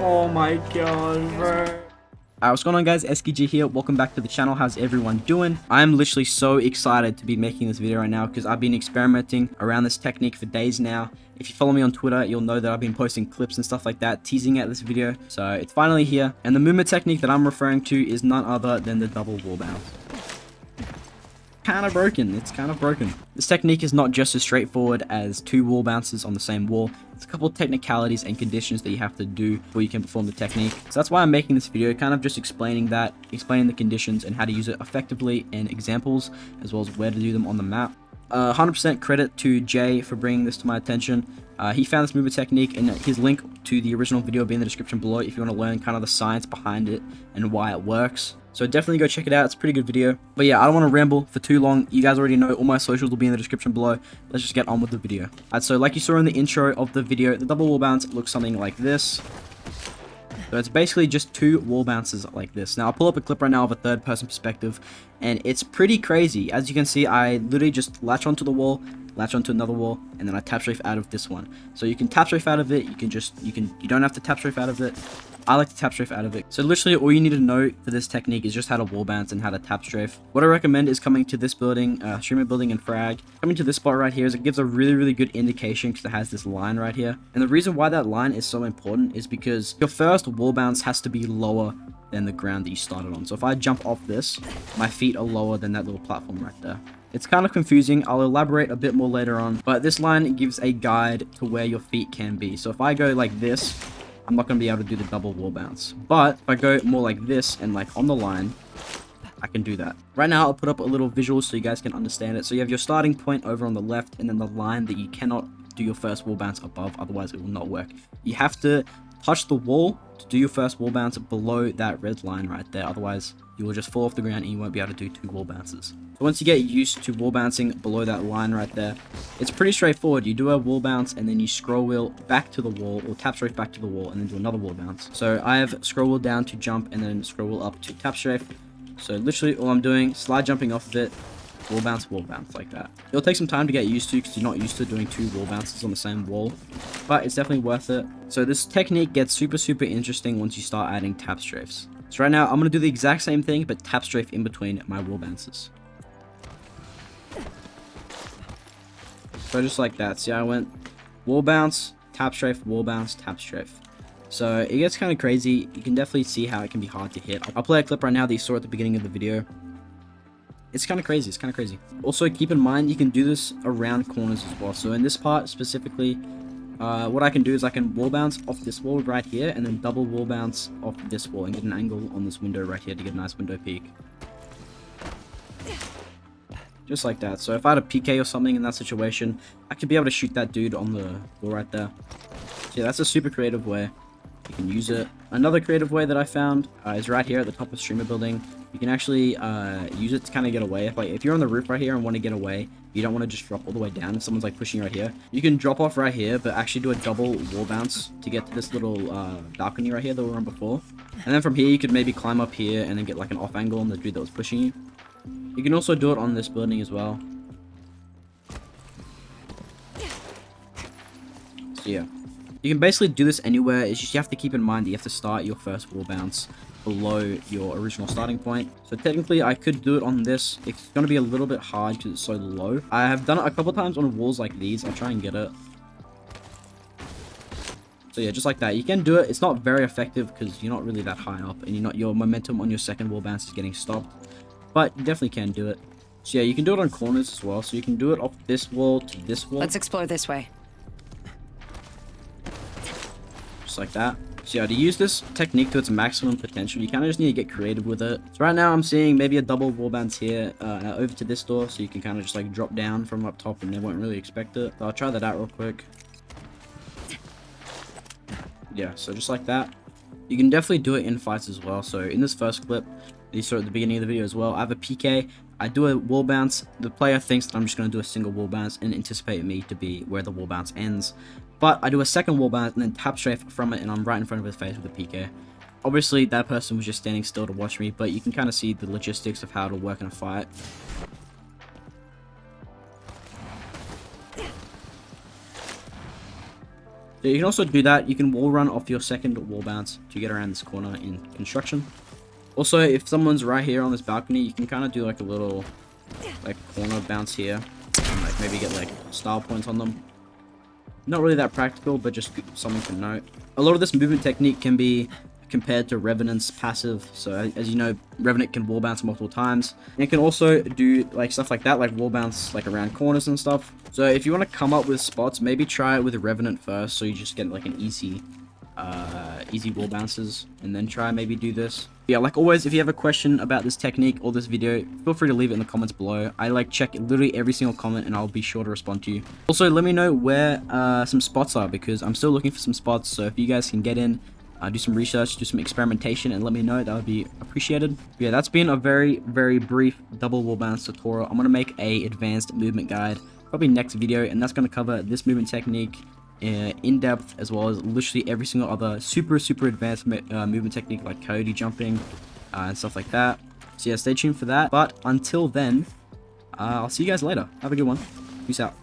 Oh my god, bro. Alright, what's going on guys, SKG here, welcome back to the channel. How's everyone doing? I'm literally so excited to be making this video right now because I've been experimenting around this technique for days now. If you follow me on Twitter, you'll know that I've been posting clips and stuff like that, teasing out this video. So it's finally here, and the movement technique that I'm referring to is none other than the double wall bounce. It's kind of broken. This technique is not just as straightforward as two wall bounces on the same wall. It's a couple of technicalities and conditions that you have to do before you can perform the technique. So that's why I'm making this video, kind of just explaining the conditions and how to use it effectively in examples, as well as where to do them on the map. 100% credit to Jay for bringing this to my attention. He found this movement technique, and his link to the original video will be in the description below if you want to learn kind of the science behind it and why it works. So definitely go check it out. It's a pretty good video. But yeah, I don't want to ramble for too long. You guys already know all my socials will be in the description below. Let's just get on with the video. Alright, so like you saw in the intro of the video, the double wall bounce looks something like this. So it's basically just two wall bounces like this. Now I'll pull up a clip right now of a third person perspective, and it's pretty crazy. As you can see, I literally just latch onto the wall, latch onto another wall, and then I tap strafe out of this one. So you can tap strafe out of it, you don't have to tap strafe out of it. I like to tap strafe out of it. So literally all you need to know for this technique is just how to wall bounce and how to tap strafe. What I recommend is coming to this building, streamer building and frag. Coming to this spot right here is it gives a really good indication because it has this line right here. And the reason why that line is so important is because your first wall bounce has to be lower than the ground that you started on. So if I jump off this, my feet are lower than that little platform right there. It's kind of confusing. I'll elaborate a bit more later on, but this line gives a guide to where your feet can be. So if I go like this, I'm not going to be able to do the double wall bounce. But if I go more like this and like on the line, I can do that. Right now, I'll put up a little visual so you guys can understand it. So you have your starting point over on the left, and then the line that you cannot do your first wall bounce above, otherwise it will not work. You have to touch the wall to do your first wall bounce below that red line right there. Otherwise, you will just fall off the ground and you won't be able to do two wall bounces. So once you get used to wall bouncing below that line right there, it's pretty straightforward. You do a wall bounce and then you scroll wheel back to the wall, or tap strafe back to the wall, and then do another wall bounce. So I have scroll wheel down to jump and then scroll wheel up to tap strafe. So literally all I'm doing, slide jumping off of it, wall bounce like that. It'll take some time to get used to because you're not used to doing two wall bounces on the same wall, but it's definitely worth it. So this technique gets super interesting once you start adding tap strafes. So right now I'm going to do the exact same thing, but tap strafe in between my wall bounces. So just like that. See, I went wall bounce, tap strafe, wall bounce, tap strafe. So it gets kind of crazy. You can definitely see how it can be hard to hit. I'll play a clip right now that you saw at the beginning of the video. It's kind of crazy. It's kind of crazy. Also, keep in mind you can do this around corners as well. So in this part specifically, what I can do is I can wall bounce off this wall right here, and then double wall bounce off this wall and get an angle on this window right here to get a nice window peek. Just like that. So if I had a PK or something in that situation, I could be able to shoot that dude on the wall right there. So yeah, that's a super creative way. You can use it. Another creative way that I found is right here at the top of streamer building. You can actually use it to kind of get away. If you're on the roof right here and want to get away, you don't want to just drop all the way down. If someone's like pushing right here, you can drop off right here, but actually do a double wall bounce to get to this little balcony right here that we were on before. And then from here, you could maybe climb up here and then get like an off angle on the dude that was pushing you. You can also do it on this building as well. So yeah, you can basically do this anywhere. It's just you have to keep in mind that you have to start your first wall bounce below your original starting point. So technically I could do it on this. It's going to be a little bit hard because it's so low. I have done it a couple times on walls like these. I'll try and get it. So yeah, just like that. You can do it. It's not very effective because you're not really that high up, and your momentum on your second wall bounce is getting stopped. But you definitely can do it. So yeah, you can do it on corners as well. So you can do it off this wall to this wall. Let's explore this way. Just like that. So yeah, to use this technique to its maximum potential, you kind of just need to get creative with it. So right now I'm seeing maybe a double wall bounce here over to this door. So you can kind of just like drop down from up top and they won't really expect it. So I'll try that out real quick. Yeah, so just like that. You can definitely do it in fights as well. So in this first clip, you saw at the beginning of the video as well, I have a PK, I do a wall bounce, the player thinks that I'm just going to do a single wall bounce and anticipate me to be where the wall bounce ends. But I do a second wall bounce and then tap strafe from it, and I'm right in front of his face with a PK. Obviously, that person was just standing still to watch me, but you can kind of see the logistics of how it'll work in a fight. So you can also do that. You can wall run off your second wall bounce to get around this corner in construction. Also, if someone's right here on this balcony, you can kind of do like a little like corner bounce here and like maybe get like style points on them. Not really that practical, but just something to note. A lot of this movement technique can be compared to Revenant's passive. So as you know, Revenant can wall bounce multiple times. And it can also do like stuff like that, like wall bounce like around corners and stuff. So if you want to come up with spots, maybe try it with Revenant first, so you just get like an easy wall bounces, and then try maybe do this. Yeah, like always, if you have a question about this technique or this video, feel free to leave it in the comments below. I like check literally every single comment, and I'll be sure to respond to you. Also, let me know where some spots are, because I'm still looking for some spots. So if you guys can get in, do some research, do some experimentation, and let me know, that would be appreciated. Yeah, that's been a very brief double wall bounce tutorial. I'm gonna make a advanced movement guide probably next video, and that's gonna cover this movement technique in depth, as well as literally every single other super advanced movement technique like coyote jumping and stuff like that. So yeah, stay tuned for that. But until then, I'll see you guys later. Have a good one. Peace out.